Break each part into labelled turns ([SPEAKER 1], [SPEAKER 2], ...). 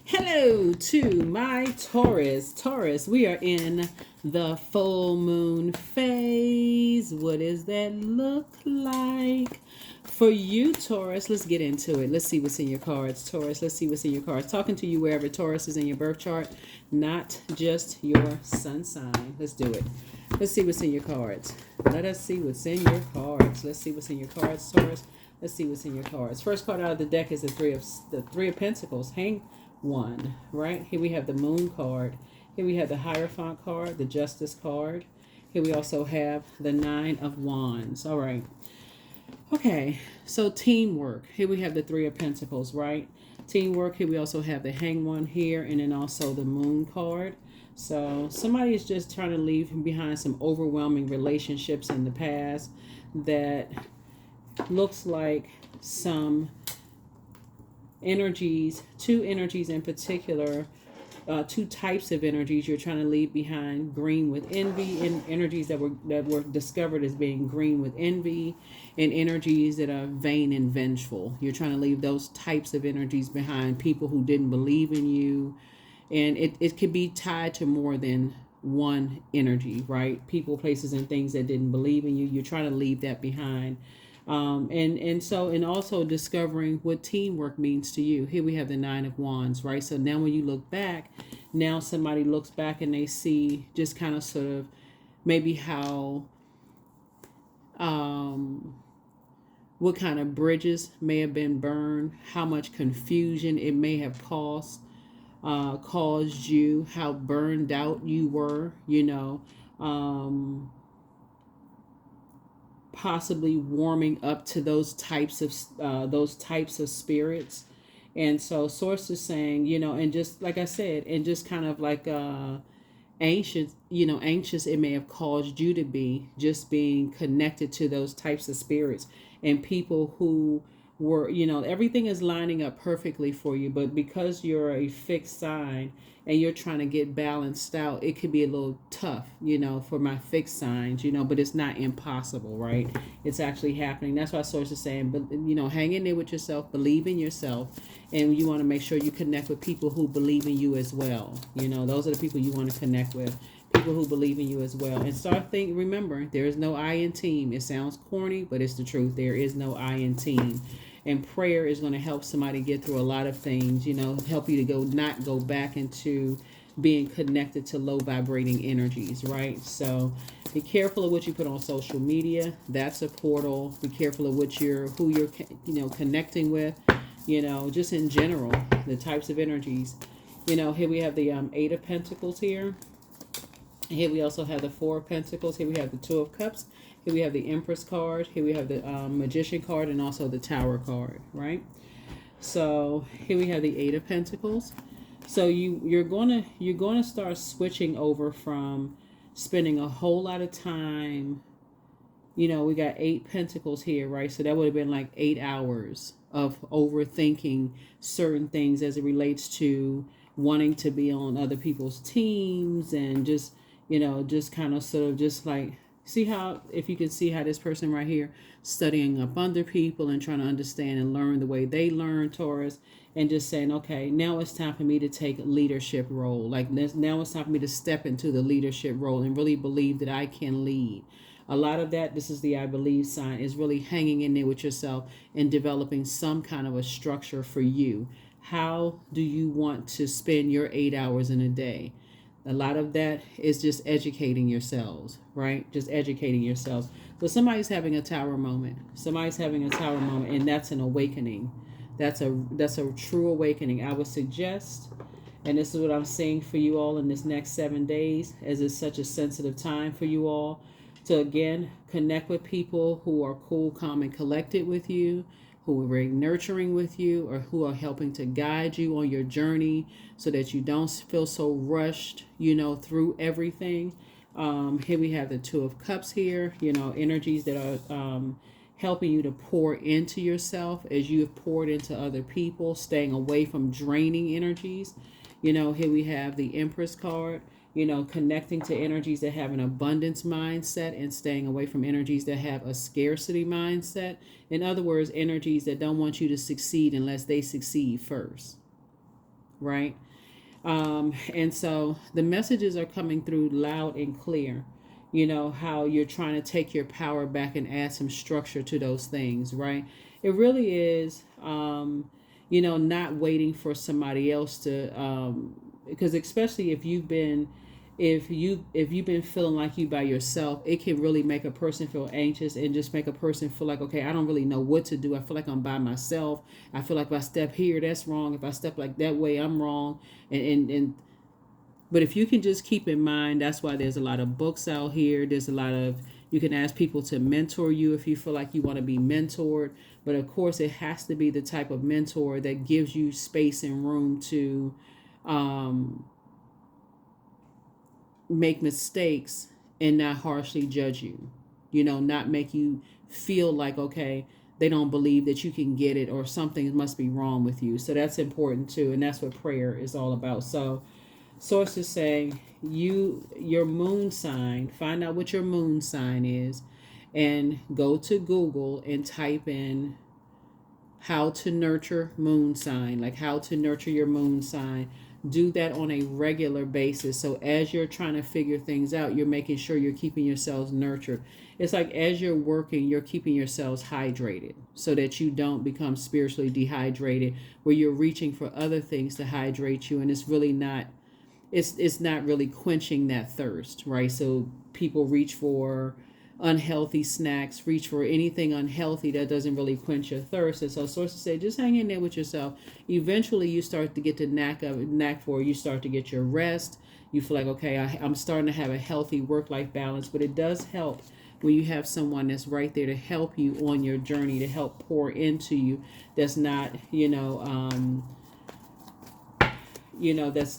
[SPEAKER 1] Hello to my Taurus. Taurus, we are in the full moon phase. What does that look like for you, Taurus? Let's get into it. Let's see what's in your cards, Taurus. Let's see what's in your cards. Talking to you wherever Taurus is in your birth chart, not just your sun sign. Let's do it. Let's see what's in your cards. Let us see what's in your cards. Let's see what's in your cards, Taurus. Let's see what's in your cards. First card out of the deck is the three of Pentacles. Hang one, right? Here we have the Moon card. Here we have the Hierophant card, the Justice card. Here we also have the Nine of Wands. All right. Okay, so teamwork. Here we have the Three of Pentacles, right? Teamwork. Here we also have the Hang One here, and then also the Moon card. So somebody is just trying to leave behind some overwhelming relationships in the past that looks like some energies, two energies in particular, two types of energies you're trying to leave behind: green with envy, and energies that were discovered as being green with envy, and energies that are vain and vengeful. You're trying to leave those types of energies behind, people who didn't believe in you, and it could be tied to more than one energy, right? People, places, and things that didn't believe in you. You're trying to leave that behind. And also discovering what teamwork means to you. Here we have the Nine of Wands, right? So now when you look back, now somebody looks back and they see just kind of sort of maybe how what kind of bridges may have been burned, how much confusion it may have caused you, how burned out you were, possibly warming up to those types of spirits. And so source is saying, and just like I said, and just kind of like anxious it may have caused you to be, just being connected to those types of spirits and people who were, everything is lining up perfectly for you, but because you're a fixed sign and you're trying to get balanced out, it could be a little tough, for my fixed signs, but it's not impossible, right? It's actually happening. That's why source is saying, but hang in there with yourself, believe in yourself, and you want to make sure you connect with people who believe in you as well. Those are the people you want to connect with, people who believe in you as well. And start thinking, remember, there is no I in team. It sounds corny, but it's the truth. There is no I in team. And prayer is going to help somebody get through a lot of things, help you to not go back into being connected to low vibrating energies, right? So be careful of what you put on social media. That's a portal. Be careful of who you're connecting with, just in general, the types of energies. Here we have the Eight of Pentacles here. Here we also have the Four of Pentacles. Here we have the Two of Cups. Here we have the Empress card. Here we have the Magician card, and also the Tower card, right? So here we have the Eight of Pentacles. So you're gonna start switching over from spending a whole lot of time. We got Eight Pentacles here, right? So that would have been like 8 hours of overthinking certain things as it relates to wanting to be on other people's teams, and just kind of sort of just like, if you can see how this person right here studying up under people and trying to understand and learn the way they learn, Taurus, and just saying, okay, now it's time for me to take a leadership role. Like now it's time for me to step into the leadership role and really believe that I can lead. A lot of that, this is the I believe sign, is really hanging in there with yourself and developing some kind of a structure for you. How do you want to spend your 8 hours in a day? A lot of that is just educating yourselves, right? Just educating yourselves. So somebody's having a tower moment. And that's an awakening. That's a true awakening. I would suggest, and this is what I'm saying for you all in this next 7 days, as it's such a sensitive time for you all, to again connect with people who are cool, calm, and collected with you, who are very nurturing with you, or who are helping to guide you on your journey so that you don't feel so rushed, through everything. Here we have the Two of Cups here, energies that are helping you to pour into yourself as you have poured into other people, staying away from draining energies. Here we have the Empress card, connecting to energies that have an abundance mindset and staying away from energies that have a scarcity mindset. In other words, energies that don't want you to succeed unless they succeed first, right? And so the messages are coming through loud and clear. You know, how you're trying to take your power back and add some structure to those things, right? It really is, you know, not waiting for somebody else to, because especially if you've been feeling like you by yourself, it can really make a person feel anxious and just make a person feel like, okay, I don't really know what to do. I feel like I'm by myself. I feel like if I step here, that's wrong. If I step like that way, I'm wrong. And but if you can just keep in mind, that's why there's a lot of books out here. There's a lot of, you can ask people to mentor you if you feel like you want to be mentored. But of course, it has to be the type of mentor that gives you space and room to um, make mistakes and not harshly judge you. You know, not make you feel like, okay, they don't believe that you can get it or something must be wrong with you. So that's important too. And that's what prayer is all about. So sources say your moon sign, find out what your moon sign is, and go to Google and type in how to nurture moon sign, like how to nurture your moon sign. Do that on a regular basis. So as you're trying to figure things out, you're making sure you're keeping yourselves nurtured. It's like as you're working, you're keeping yourselves hydrated so that you don't become spiritually dehydrated, where you're reaching for other things to hydrate you, and it's really not, it's not really quenching that thirst, right? So people reach for unhealthy snacks, reach for anything unhealthy that doesn't really quench your thirst. And so sources say just hang in there with yourself. Eventually you start to get the knack for it. You start to get your rest. You feel like, okay, I'm starting to have a healthy work-life balance. But it does help when you have someone that's right there to help you on your journey, to help pour into you, that's not,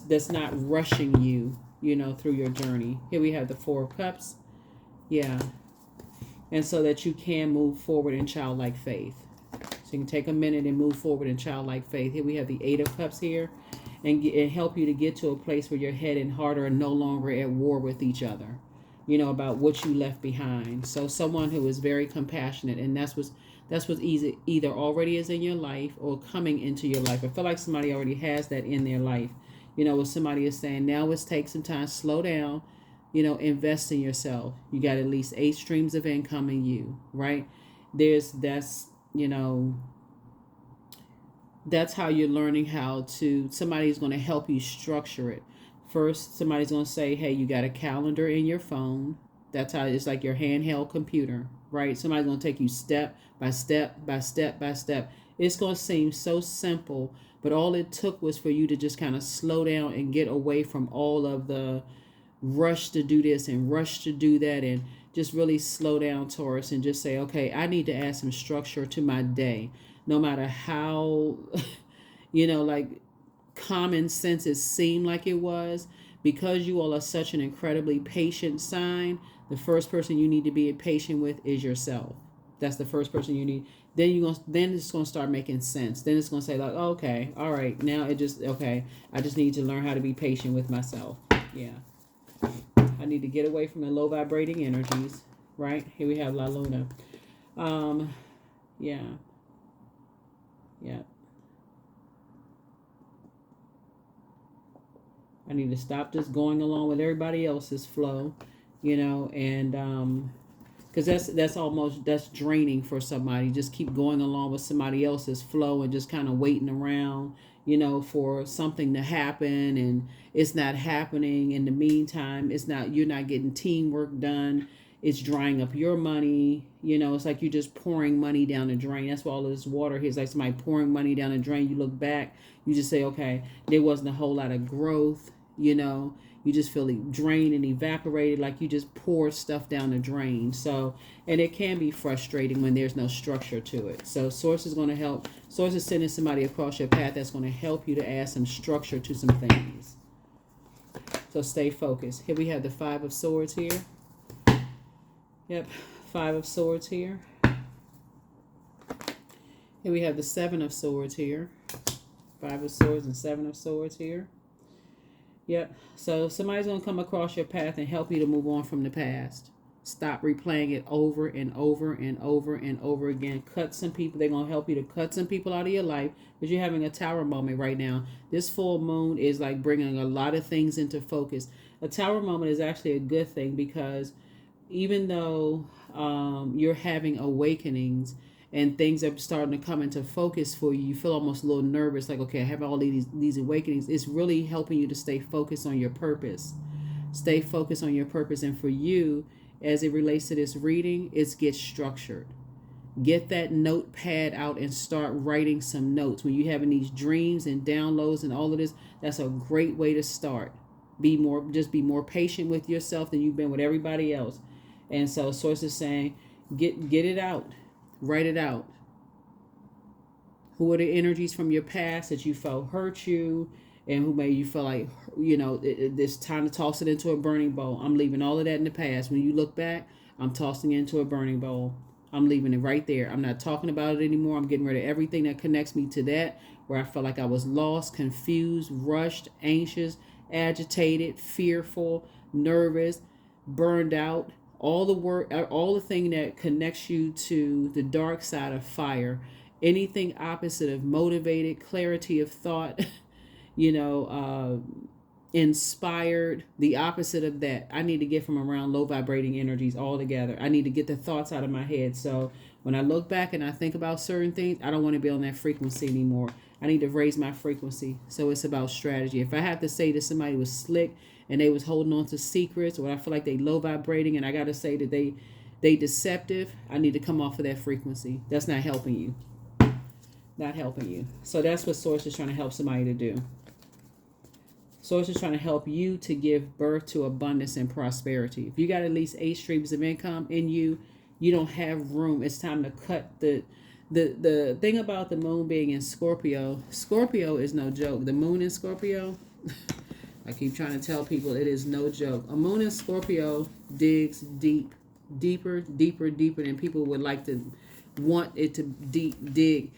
[SPEAKER 1] that's not rushing you, through your journey. Here we have the Four of Cups. Yeah. And so that you can move forward in childlike faith. So you can take a minute and move forward in childlike faith. Here we have the Eight of Cups here, and help you to get to a place where your head and heart are no longer at war with each other, about what you left behind. So someone who is very compassionate, and that's what's easy, either already is in your life or coming into your life. I feel like somebody already has that in their life. What somebody is saying, now it's take some time, slow down, invest in yourself. You got at least 8 streams of income in you, right? That's how you're learning how to, somebody's going to help you structure it. First, somebody's going to say, hey, you got a calendar in your phone. That's how it's like your handheld computer, right? Somebody's going to take you step by step by step by step. It's going to seem so simple, but all it took was for you to just kind of slow down and get away from all of the rush to do this and rush to do that, and just really slow down, Taurus, and just say, okay, I need to add some structure to my day. No matter how, like common sense it seemed like it was, because you all are such an incredibly patient sign, the first person you need to be patient with is yourself. That's the first person you need. Then it's gonna start making sense. Then it's gonna say like, oh, okay, all right, now I just need to learn how to be patient with myself. Yeah. I need to get away from the low vibrating energies, right? Here we have La Luna. Yeah. I need to stop just going along with everybody else's flow, and because that's draining for somebody. Just keep going along with somebody else's flow and just kind of waiting around, for something to happen, and it's not happening. In the meantime, you're not getting teamwork done. It's drying up your money. It's like you're just pouring money down the drain. That's why all this water here is like somebody pouring money down the drain. You look back, you just say, okay, there wasn't a whole lot of growth. You just feel drained and evaporated, like you just pour stuff down the drain. So, and it can be frustrating when there's no structure to it. So Source is going to help. Source is sending somebody across your path that's going to help you to add some structure to some things. So stay focused. Here we have the Five of Swords here. Yep, Five of Swords here. Here we have the Seven of Swords here. Five of Swords and Seven of Swords here. Yep. So somebody's going to come across your path and help you to move on from the past. Stop replaying it over and over and over and over again. Cut some people. They're going to help you to cut some people out of your life because you're having a tower moment right now. This full moon is like bringing a lot of things into focus. A tower moment is actually a good thing because even though you're having awakenings and things are starting to come into focus for you, you feel almost a little nervous, like, okay, I have all these awakenings. It's really helping you to stay focused on your purpose. Stay focused on your purpose. And for you, as it relates to this reading, it's get structured. Get that notepad out and start writing some notes. When you're having these dreams and downloads and all of this, that's a great way to start. Be more patient with yourself than you've been with everybody else. And so Source is saying, get it out. Write it out. Who are the energies from your past that you felt hurt you and who made you feel like, it's time to toss it into a burning bowl? I'm leaving all of that in the past. When you look back, I'm tossing it into a burning bowl. I'm leaving it right there. I'm not talking about it anymore. I'm getting rid of everything that connects me to that, where I felt like I was lost, confused, rushed, anxious, agitated, fearful, nervous, burned out. All the thing that connects you to the dark side of fire. Anything opposite of motivated, clarity of thought, inspired, the opposite of that. I need to get from around low vibrating energies altogether. I need to get the thoughts out of my head. So when I look back and I think about certain things, I don't want to be on that frequency anymore. I need to raise my frequency. So it's about strategy. If I have to say that somebody was slick and they was holding on to secrets, or I feel like they low vibrating and I got to say that they deceptive, I need to come off of that frequency. That's not helping you. Not helping you. So that's what Source is trying to help somebody to do. Source is trying to help you to give birth to abundance and prosperity. If you got at least 8 streams of income in you, you don't have room. It's time to cut the thing about the moon being in Scorpio. Scorpio is no joke. The moon in Scorpio, I keep trying to tell people it is no joke. A moon in Scorpio digs deeper than people would like to want it to dig.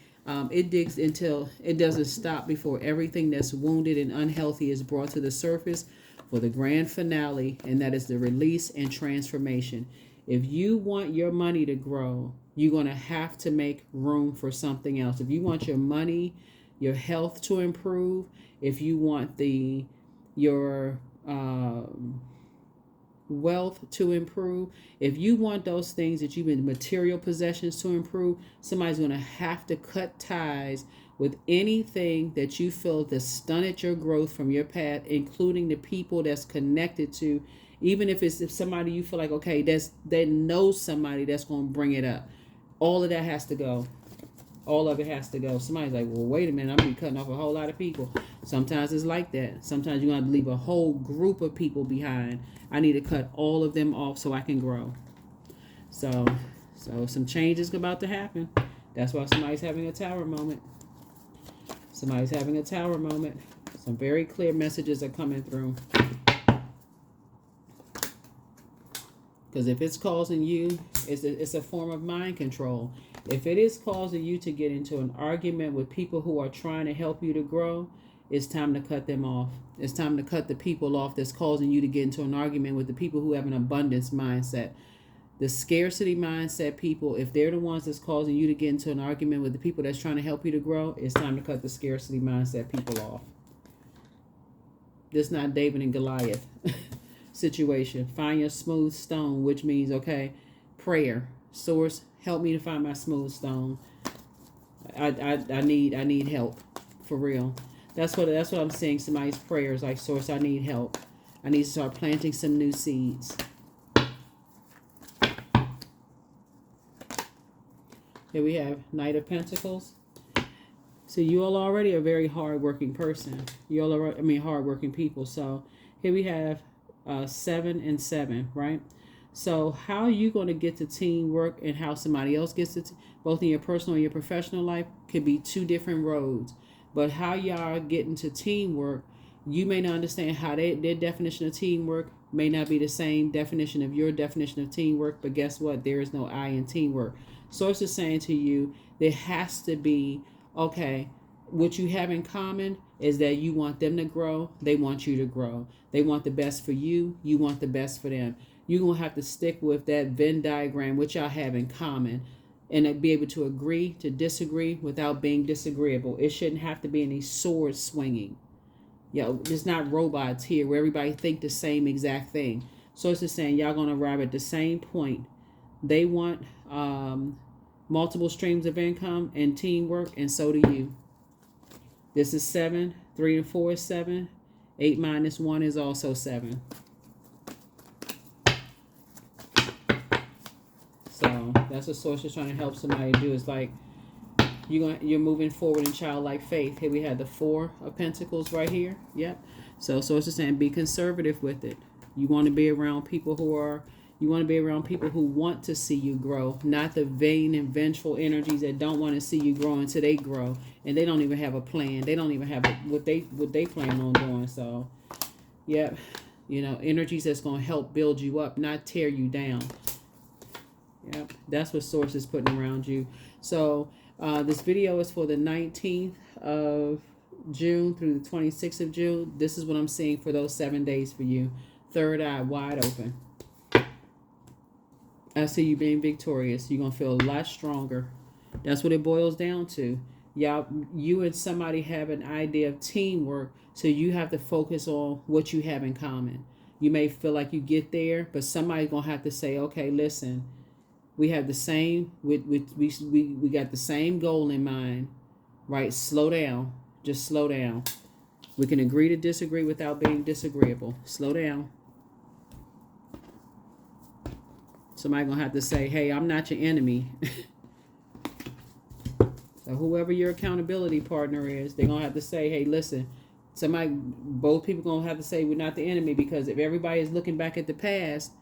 [SPEAKER 1] It digs until it doesn't stop before everything that's wounded and unhealthy is brought to the surface for the grand finale, and that is the release and transformation. If you want your money to grow, you're going to have to make room for something else. If you want your money, your health to improve, if you want your wealth to improve, if you want those things that you've been material possessions to improve, somebody's going to have to cut ties with anything that you feel that stunted your growth from your path, including the people that's connected to, even if somebody you feel like, okay, they know somebody that's going to bring it up. All of that has to go. All of it has to go. Somebody's like, well, wait a minute, I'm going to be cutting off a whole lot of people. Sometimes it's like that. Sometimes you're going to leave a whole group of people behind. I need to cut all of them off so I can grow. So some change is about to happen. That's why somebody's having a tower moment. Somebody's having a tower moment. Some very clear messages are coming through. Because if it's causing you, it's a form of mind control. If it is causing you to get into an argument with people who are trying to help you to grow, it's time to cut them off. It's time to cut the people off that's causing you to get into an argument with the people who have an abundance mindset. The scarcity mindset people, if they're the ones that's causing you to get into an argument with the people that's trying to help you to grow, it's time to cut the scarcity mindset people off. This is not David and Goliath situation. Find your smooth stone, which means, okay, prayer. Source, help me to find my smooth stone. I need help, for real. That's what I'm saying. Somebody's prayers like, Source, I need help. I need to start planting some new seeds. Here we have Knight of Pentacles. So you all already a very hardworking person. You all are, hardworking people. So here we have 7 and 7, right? So how are you going to get to teamwork and how somebody else gets to, both in your personal and your professional life, could be 2 different roads. But how y'all are getting to teamwork, you may not understand how their definition of teamwork may not be the same definition of your definition of teamwork. But guess what? There is no I in teamwork. Source is saying to you, there has to be, okay, what you have in common is that you want them to grow. They want you to grow. They want the best for you. You want the best for them. you're going to have to stick with that Venn diagram, which y'all have in common, and be able to agree to disagree without being disagreeable. It shouldn't have to be any sword swinging. There's not robots here where everybody think the same exact thing. So it's just saying y'all going to arrive at the same point. They want multiple streams of income and teamwork, and so do you. This is 7. 3 and 4 is 7. 8 minus 1 is also 7. So that's what Source is trying to help somebody do. It's like you're moving forward in childlike faith. Here we have the 4 of Pentacles right here. Yep. So Source is saying be conservative with it. You want to be around people who want to see you grow, not the vain and vengeful energies that don't want to see you grow until they grow, and they don't even have a plan. They don't even have what they plan on doing. So, yep, energies that's going to help build you up, not tear you down. Yep, that's what Source is putting around you. So, this video is for the 19th of June through the 26th of June. This is what I'm seeing for those 7 days for you. Third eye wide open. I see you being victorious. You're going to feel a lot stronger. That's what it boils down to. You and somebody have an idea of teamwork, so you have to focus on what you have in common. You may feel like you get there, but somebody's going to have to say, okay, listen, we have the same, we got the same goal in mind, right? Slow down. Just slow down. We can agree to disagree without being disagreeable. Slow down. Somebody going to have to say, hey, I'm not your enemy. So whoever your accountability partner is, they're going to have to say, hey, listen, both people going to have to say we're not the enemy, because if everybody is looking back at the past,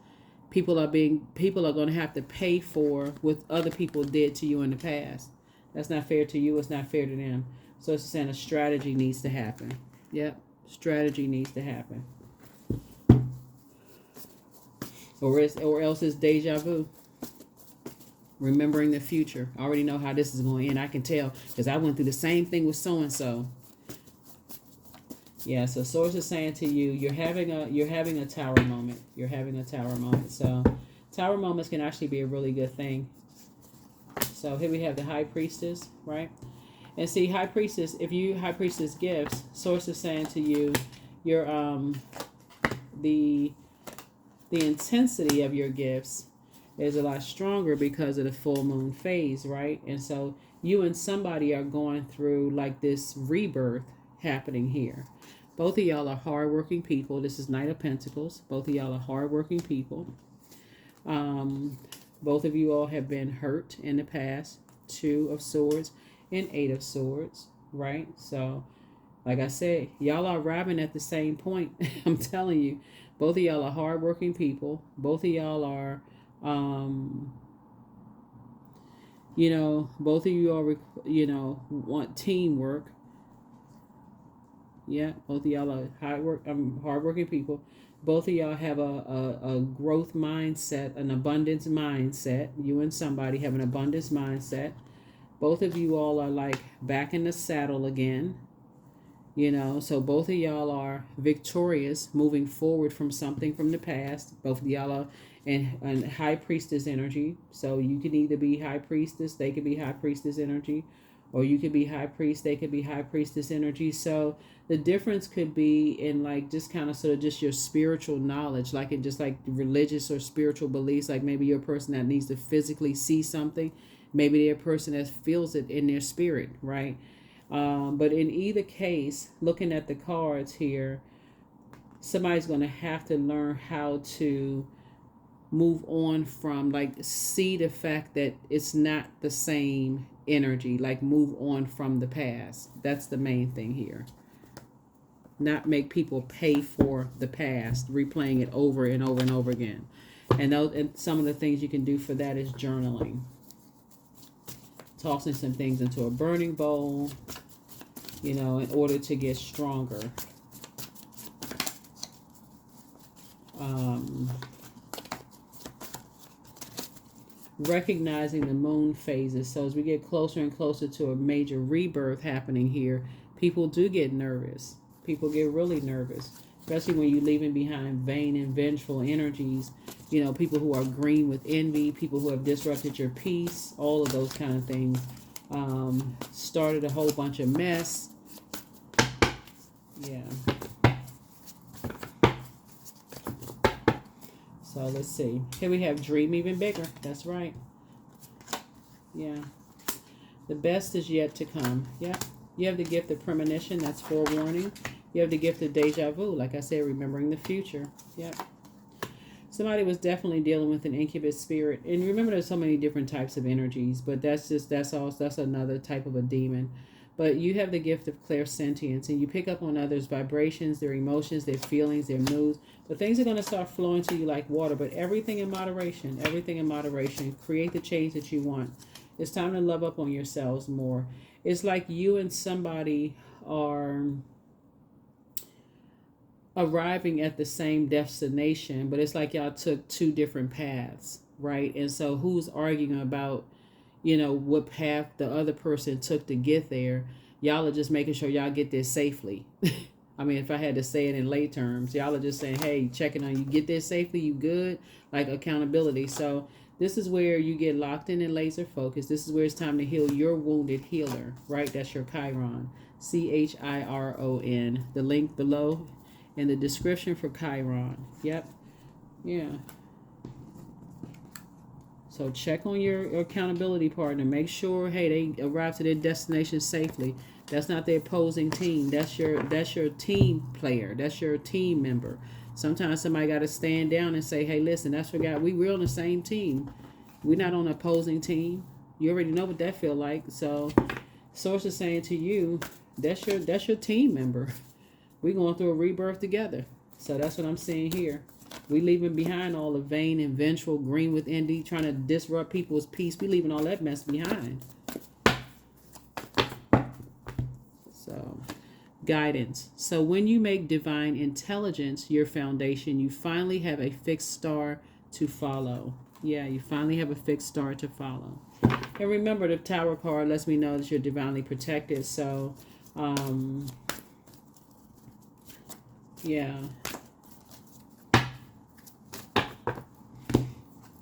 [SPEAKER 1] people are going to have to pay for what other people did to you in the past. That's not fair to you. It's not fair to them. So it's saying a strategy needs to happen. Yep. Strategy needs to happen. Or else it's deja vu. Remembering the future. I already know how this is going to end. I can tell because I went through the same thing with so-and-so. Yeah, so Source is saying to you, you're having a tower moment. You're having a tower moment. So tower moments can actually be a really good thing. So here we have the High Priestess, right? And see, High Priestess, if you High Priestess gifts, Source is saying to you, your the intensity of your gifts is a lot stronger because of the full moon phase, right? And so you and somebody are going through like this rebirth happening here. Both of y'all are hardworking people. This is Knight of Pentacles. Both of y'all are hardworking people. Both of you all have been hurt in the past. 2 of Swords and 8 of Swords, right? So, like I said, y'all are arriving at the same point. I'm telling you, both of y'all are hardworking people. Both of y'all are, both of you are, want teamwork. Yeah, both of y'all are hardworking people. Both of y'all have a growth mindset, an abundance mindset. You and somebody have an abundance mindset. Both of you all are like back in the saddle again. So both of y'all are victorious, moving forward from something from the past. Both of y'all are in High Priestess energy. So you can either be High Priestess, they could be High Priestess energy, or you could be High Priest, they could be High Priestess energy. So the difference could be in like just kind of sort of just your spiritual knowledge, like in just like religious or spiritual beliefs. Like maybe you're a person that needs to physically see something. Maybe they're a person that feels it in their spirit, right? But in either case, looking at the cards here, somebody's going to have to learn how to move on from, like, see the fact that it's not the same energy, like move on from the past. That's the main thing here. Not make people pay for the past, replaying it over and over and over again. And some of the things you can do for that is journaling. Tossing some things into a burning bowl, in order to get stronger. Recognizing the moon phases. So as we get closer and closer to a major rebirth happening here, people do get nervous. People get really nervous especially when you're leaving behind vain and vengeful energies. You know, people who are green with envy, people who have disrupted your peace, all of those kind of things. Started a whole bunch of mess. Yeah. So let's see. Here we have dream even bigger. That's right. Yeah. The best is yet to come. Yeah. You have the gift of premonition. That's forewarning. You have the gift of deja vu. Like I said, remembering the future. Yep. Somebody was definitely dealing with an incubus spirit. And remember, there's so many different types of energies, but that's another type of a demon. But you have the gift of clairsentience, and you pick up on others' vibrations, their emotions, their feelings, their moods. But things are going to start flowing to you like water, but everything in moderation. Everything in moderation. Create the change that you want. It's time to love up on yourselves more. It's like you and somebody are arriving at the same destination, but it's like y'all took two different paths, right? And so who's arguing about, what path the other person took to get there? Y'all are just making sure y'all get there safely. I mean, if I had to say it in lay terms, y'all are just saying, hey, checking on you, get there safely, you good? Like accountability. So this is where you get locked in and laser focused. This is where it's time to heal your wounded healer, right? That's your Chiron. Chiron. The link below in the description for Chiron. Yep. Yeah. So check on your accountability partner. Make sure, hey, they arrive to their destination safely. That's not the opposing team. That's your team player. That's your team member. Sometimes somebody got to stand down and say, hey, listen, that's for God. We're on the same team. We're not on the opposing team. You already know what that feel like. So source is saying to you, that's your team member. We're going through a rebirth together. So that's what I'm seeing here. We leaving behind all the vain and vengeful, green with envy, trying to disrupt people's peace. We leaving all that mess behind. So, guidance. So when you make divine intelligence your foundation, you finally have a fixed star to follow. Yeah, you finally have a fixed star to follow. And remember, the Tower card lets me know that you're divinely protected. So, yeah.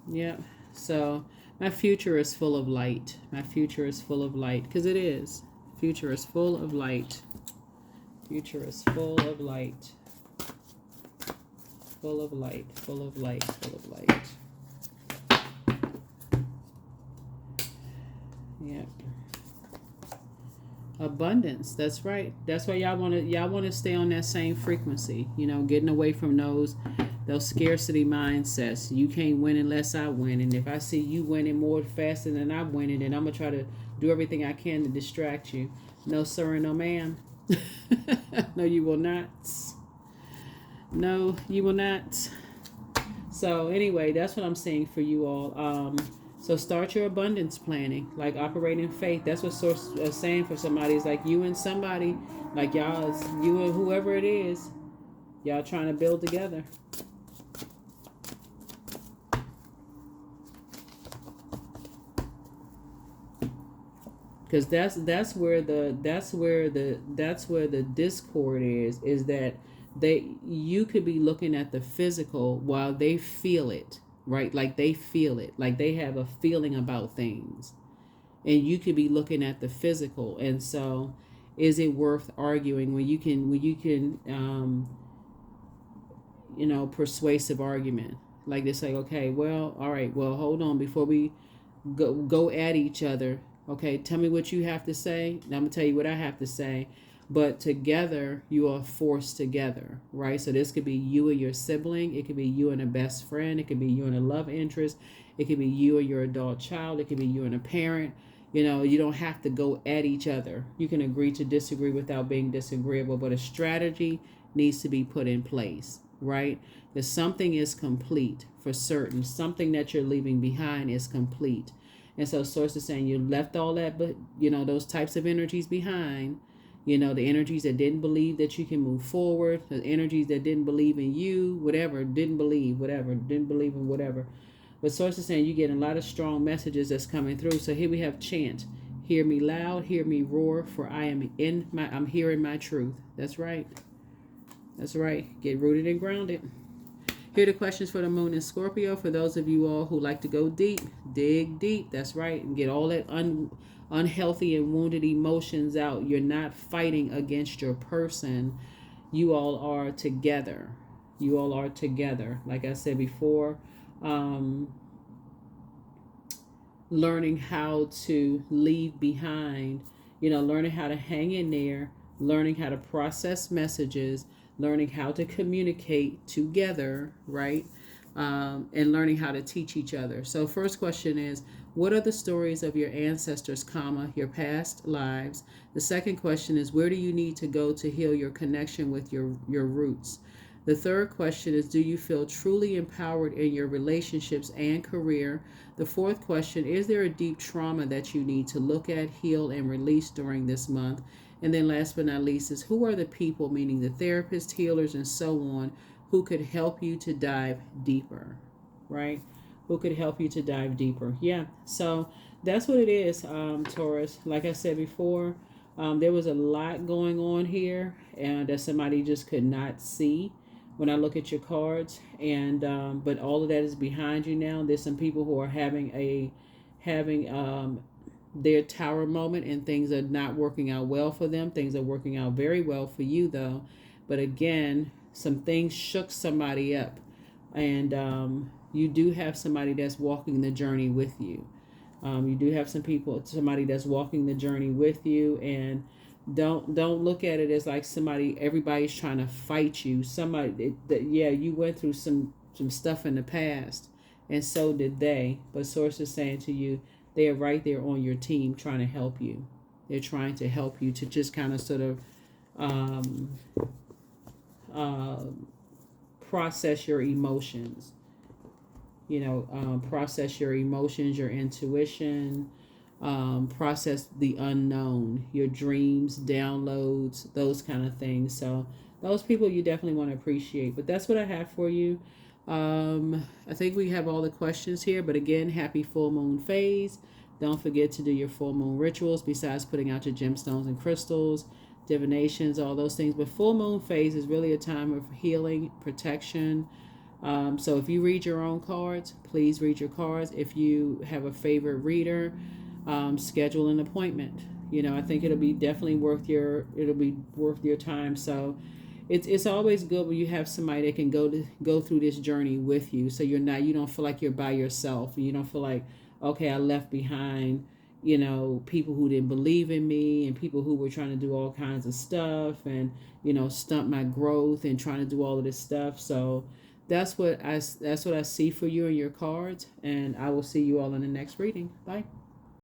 [SPEAKER 1] Yeah. So my future is full of light. My future is full of light. Because it is. Future is full of light. Future is full of light. Full of light. Full of light. Full of light. Yep. Abundance. That's right. That's why y'all want to stay on that same frequency. Getting away from those scarcity mindsets. You can't win unless I win. And if I see you winning more faster than I'm winning, then I'm going to try to do everything I can to distract you. No, sir, and no, ma'am. No, you will not. No, you will not. So anyway, that's what I'm saying for you all. So start your abundance planning, like operate in faith. That's what source is saying for somebody. It's like you and somebody, like y'all, you and whoever it is, y'all trying to build together. Because that's where the discord is that you could be looking at the physical while they feel it, right? Like they feel it, like they have a feeling about things, and you could be looking at the physical. And so is it worth arguing when you can persuasive argument, like they say, okay, well, all right, well, hold on, before we go at each other. Okay, tell me what you have to say. And I'm going to tell you what I have to say. But together, you are forced together, right? So this could be you and your sibling. It could be you and a best friend. It could be you and a love interest. It could be you and your adult child. It could be you and a parent. You don't have to go at each other. You can agree to disagree without being disagreeable. But a strategy needs to be put in place, right? Because something is complete for certain. Something that you're leaving behind is complete. And so source is saying you left all that, but those types of energies behind, the energies that didn't believe that you can move forward, the energies that didn't believe in you, didn't believe in whatever. But source is saying you get a lot of strong messages that's coming through. So here we have chant. Hear me loud, hear me roar, for I'm hearing my truth. That's right. That's right. Get rooted and grounded. Here are the questions for the moon in Scorpio. For those of you all who like to go deep, dig deep. That's right. And get all that unhealthy and wounded emotions out. You're not fighting against your person. You all are together. You all are together. Like I said before, learning how to leave behind, learning how to hang in there, learning how to process messages, learning how to communicate together, right? And learning how to teach each other. So, first question is, what are the stories of your ancestors, comma, your past lives? The second question is, where do you need to go to heal your connection with your roots? The third question is, do you feel truly empowered in your relationships and career? The fourth question, is there a deep trauma that you need to look at, heal, and release during this month? And then last but not least is, who are the people, meaning the therapists, healers, and so on, who could help you to dive deeper, right? Who could help you to dive deeper? Yeah, so that's what it is, Taurus. Like I said before, there was a lot going on here and that somebody just could not see when I look at your cards, and but all of that is behind you now. There's some people who are having their tower moment, and things are not working out well for them. Things are working out very well for you, though. But again, some things shook somebody up, and you do have somebody that's walking the journey with you. You do have somebody that's walking the journey with you, and don't look at it as like everybody's trying to fight you. Yeah, you went through some stuff in the past, and so did they. But Source is saying to you, they are right there on your team trying to help you. They're trying to help you to just kind of sort of um, uh, process your emotions. Process your emotions, your intuition, process the unknown, your dreams, downloads, those kind of things. So those people you definitely want to appreciate. But that's what I have for you. I think we have all the questions here. But again, happy full moon phase. Don't forget to do your full moon rituals besides putting out your gemstones and crystals, divinations, all those things. But full moon phase is really a time of healing, protection. So if you read your own cards, please read your cards. If you have a favorite reader, schedule an appointment. I think it'll be worth your time. So it's always good when you have somebody that can go through this journey with you. So you don't feel like you're by yourself. You don't feel like, okay, I left behind, people who didn't believe in me and people who were trying to do all kinds of stuff and, stunt my growth and trying to do all of this stuff. So that's what I see for you in your cards, and I will see you all in the next reading. Bye.